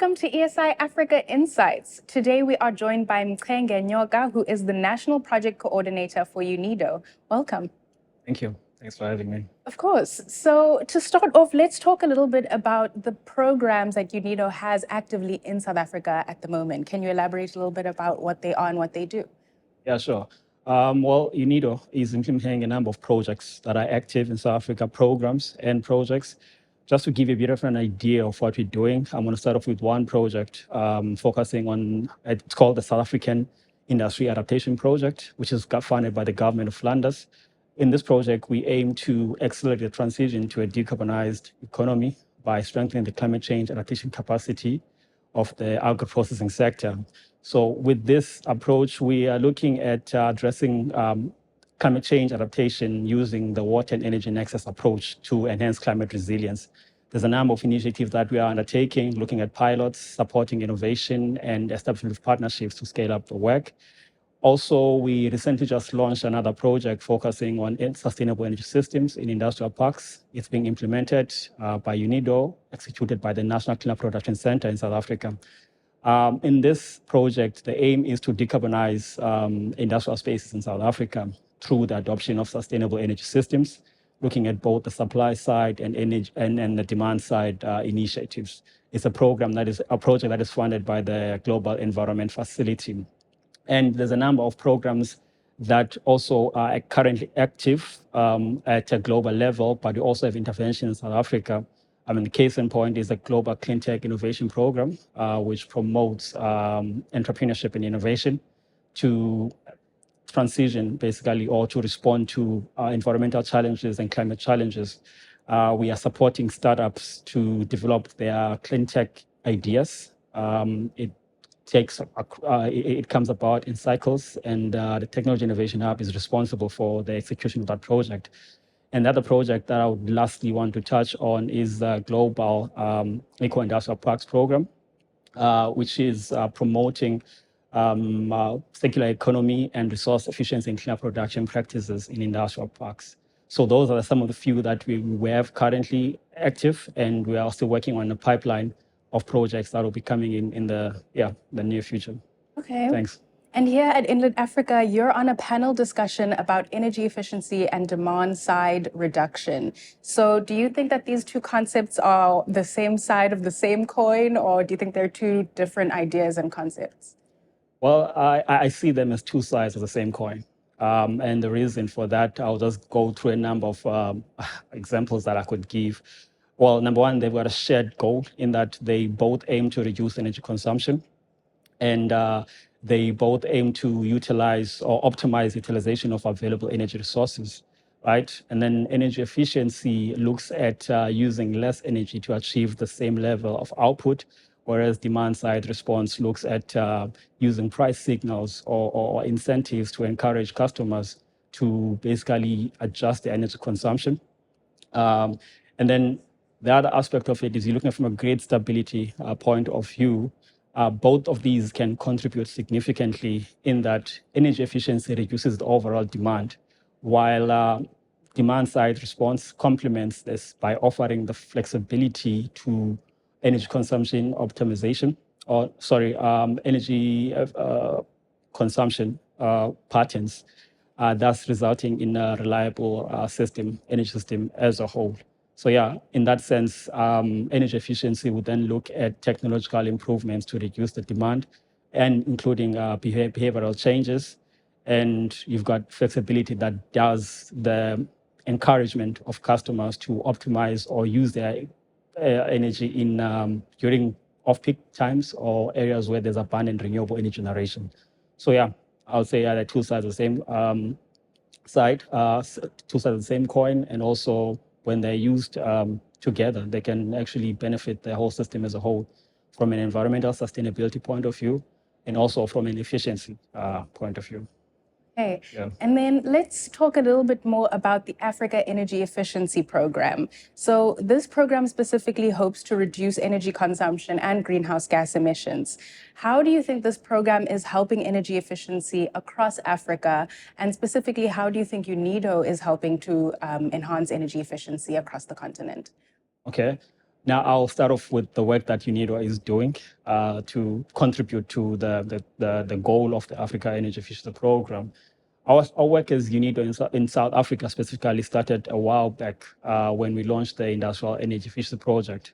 Welcome to ESI Africa Insights. Today we are joined by Mchenge Nyoka, who is the National Project Coordinator for UNIDO. Welcome. Thank you. Thanks for having me. Of course. So to start off, let's talk a little bit about the programs that UNIDO has actively in South Africa at the moment. Can you elaborate a little bit about what they are and what they do? Yeah, sure. Well, UNIDO is implementing a number of projects that are active in South Africa, programs and projects. Just to give you a bit of an idea of what we're doing, I'm going to start off with one project focusing on, it's called the South African Industry Adaptation Project, which is funded by the government of Flanders. In this project, we aim to accelerate the transition to a decarbonized economy by strengthening the climate change adaptation capacity of the agro-processing sector. So with this approach, we are looking at addressing climate change adaptation using the water and energy nexus approach to enhance climate resilience. There's a number of initiatives that we are undertaking, looking at pilots, supporting innovation, and establishment of partnerships to scale up the work. Also, we recently just launched another project focusing on sustainable energy systems in industrial parks. It's being implemented by UNIDO, executed by the National Clean Up Production Center in South Africa. In this project, the aim is to decarbonize industrial spaces in South Africa through the adoption of sustainable energy systems, looking at both the supply side and energy and the demand side initiatives. It's a program that is a project that is funded by the Global Environment Facility. And there's a number of programs that also are currently active at a global level, but we also have intervention in South Africa. I mean, the case in point is the Global Clean Tech Innovation Program, which promotes entrepreneurship and innovation to transition, basically, or to respond to environmental challenges and climate challenges. We are supporting startups to develop their clean tech ideas. It comes about in cycles, and the Technology Innovation Hub is responsible for the execution of that project. And the other project that I would lastly want to touch on is the Global Eco-Industrial Parks Program, which is promoting circular economy and resource efficiency and cleaner production practices in industrial parks. So those are some of the few that we have currently active, and we are still working on a pipeline of projects that will be coming in the near future. Okay. Thanks. And here at Inland Africa, you're on a panel discussion about energy efficiency and demand side reduction. So do you think that these two concepts are the same side of the same coin, or do you think they're two different ideas and concepts? Well, I see them as two sides of the same coin. And the reason for that, I'll just go through a number of examples that I could give. Well, number one, they've got a shared goal in that they both aim to reduce energy consumption, and they both aim to utilize or optimize utilization of available energy resources, right? And then energy efficiency looks at using less energy to achieve the same level of output, whereas demand side response looks at using price signals or incentives to encourage customers to basically adjust their energy consumption. And then the other aspect of it is you're looking from a grid stability point of view. Both of these can contribute significantly in that energy efficiency reduces the overall demand, while demand side response complements this by offering the flexibility to energy consumption optimization, energy consumption patterns, thus resulting in a reliable energy system as a whole. So yeah, in that sense, energy efficiency would then look at technological improvements to reduce the demand, and including behavioral changes. And you've got flexibility that does the encouragement of customers to optimize or use their energy in during off-peak times or areas where there's abundant renewable energy generation. So yeah, I would say the two sides of the same two sides of the same coin, and also when they're used together, they can actually benefit the whole system as a whole from an environmental sustainability point of view, and also from an efficiency point of view. Okay. Yeah. And then let's talk a little bit more about the Africa Energy Efficiency Program. So this program specifically hopes to reduce energy consumption and greenhouse gas emissions. How do you think this program is helping energy efficiency across Africa? And specifically, how do you think UNIDO is helping to enhance energy efficiency across the continent? Okay. Now, I'll start off with the work that UNIDO is doing to contribute to the goal of the Africa Energy Efficiency Program. Our work as UNIDO in South Africa specifically started a while back when we launched the Industrial Energy Efficiency Project,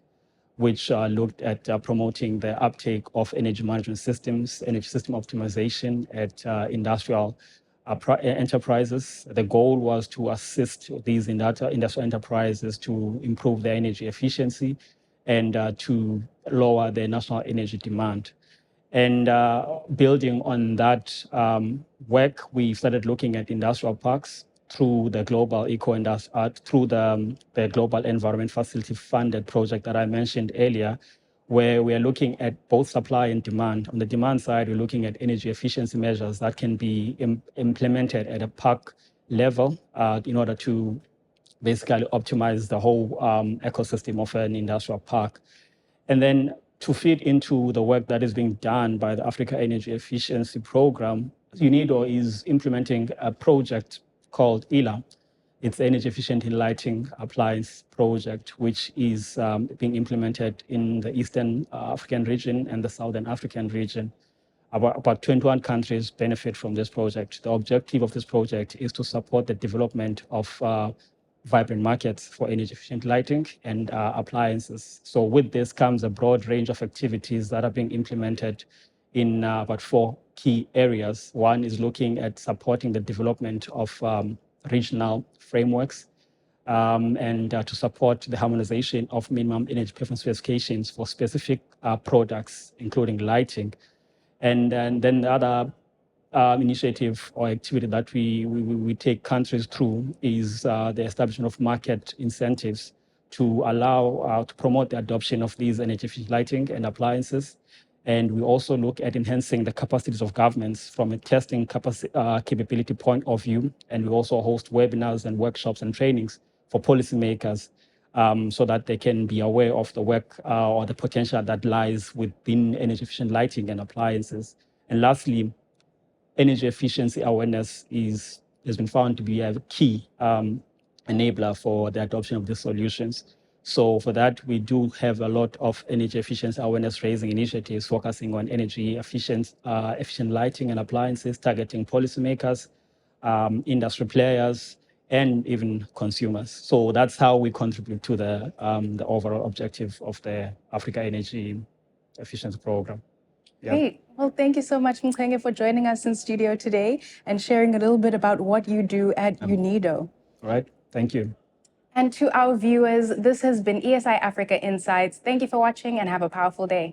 which looked at promoting the uptake of energy management systems, energy system optimization at industrial enterprises. The goal was to assist these industrial enterprises to improve their energy efficiency and to lower their national energy demand. And building on that work, we started looking at industrial parks through the global through the Global Environment Facility funded project that I mentioned earlier, where we are looking at both supply and demand. On the demand side, we're looking at energy efficiency measures that can be implemented at a park level in order to basically optimize the whole ecosystem of an industrial park. And then to feed into the work that is being done by the Africa Energy Efficiency Program, UNIDO is implementing a project called ELA. It's the Energy Efficient Lighting Appliance Project, which is being implemented in the Eastern African region and the Southern African region. About 21 countries benefit from this project. The objective of this project is to support the development of vibrant markets for energy efficient lighting and appliances. So with this comes a broad range of activities that are being implemented in about 4 key areas. One is looking at supporting the development of regional frameworks and to support the harmonization of minimum energy performance specifications for specific products, including lighting. And then the other initiative or activity that we take countries through is the establishment of market incentives to allow, to promote the adoption of these energy efficient lighting and appliances. And we also look at enhancing the capacities of governments from a testing capability point of view. And we also host webinars and workshops and trainings for policymakers so that they can be aware of the work or the potential that lies within energy efficient lighting and appliances. And lastly, energy efficiency awareness has been found to be a key enabler for the adoption of these solutions. So for that, we do have a lot of energy efficiency awareness raising initiatives focusing on energy efficient lighting and appliances, targeting policymakers, industry players, and even consumers. So that's how we contribute to the overall objective of the Africa Energy Efficiency Program. Yeah. Great. Well, thank you so much, Mchenge, for joining us in studio today and sharing a little bit about what you do at UNIDO. All right. Thank you. And to our viewers, this has been ESI Africa Insights. Thank you for watching and have a powerful day.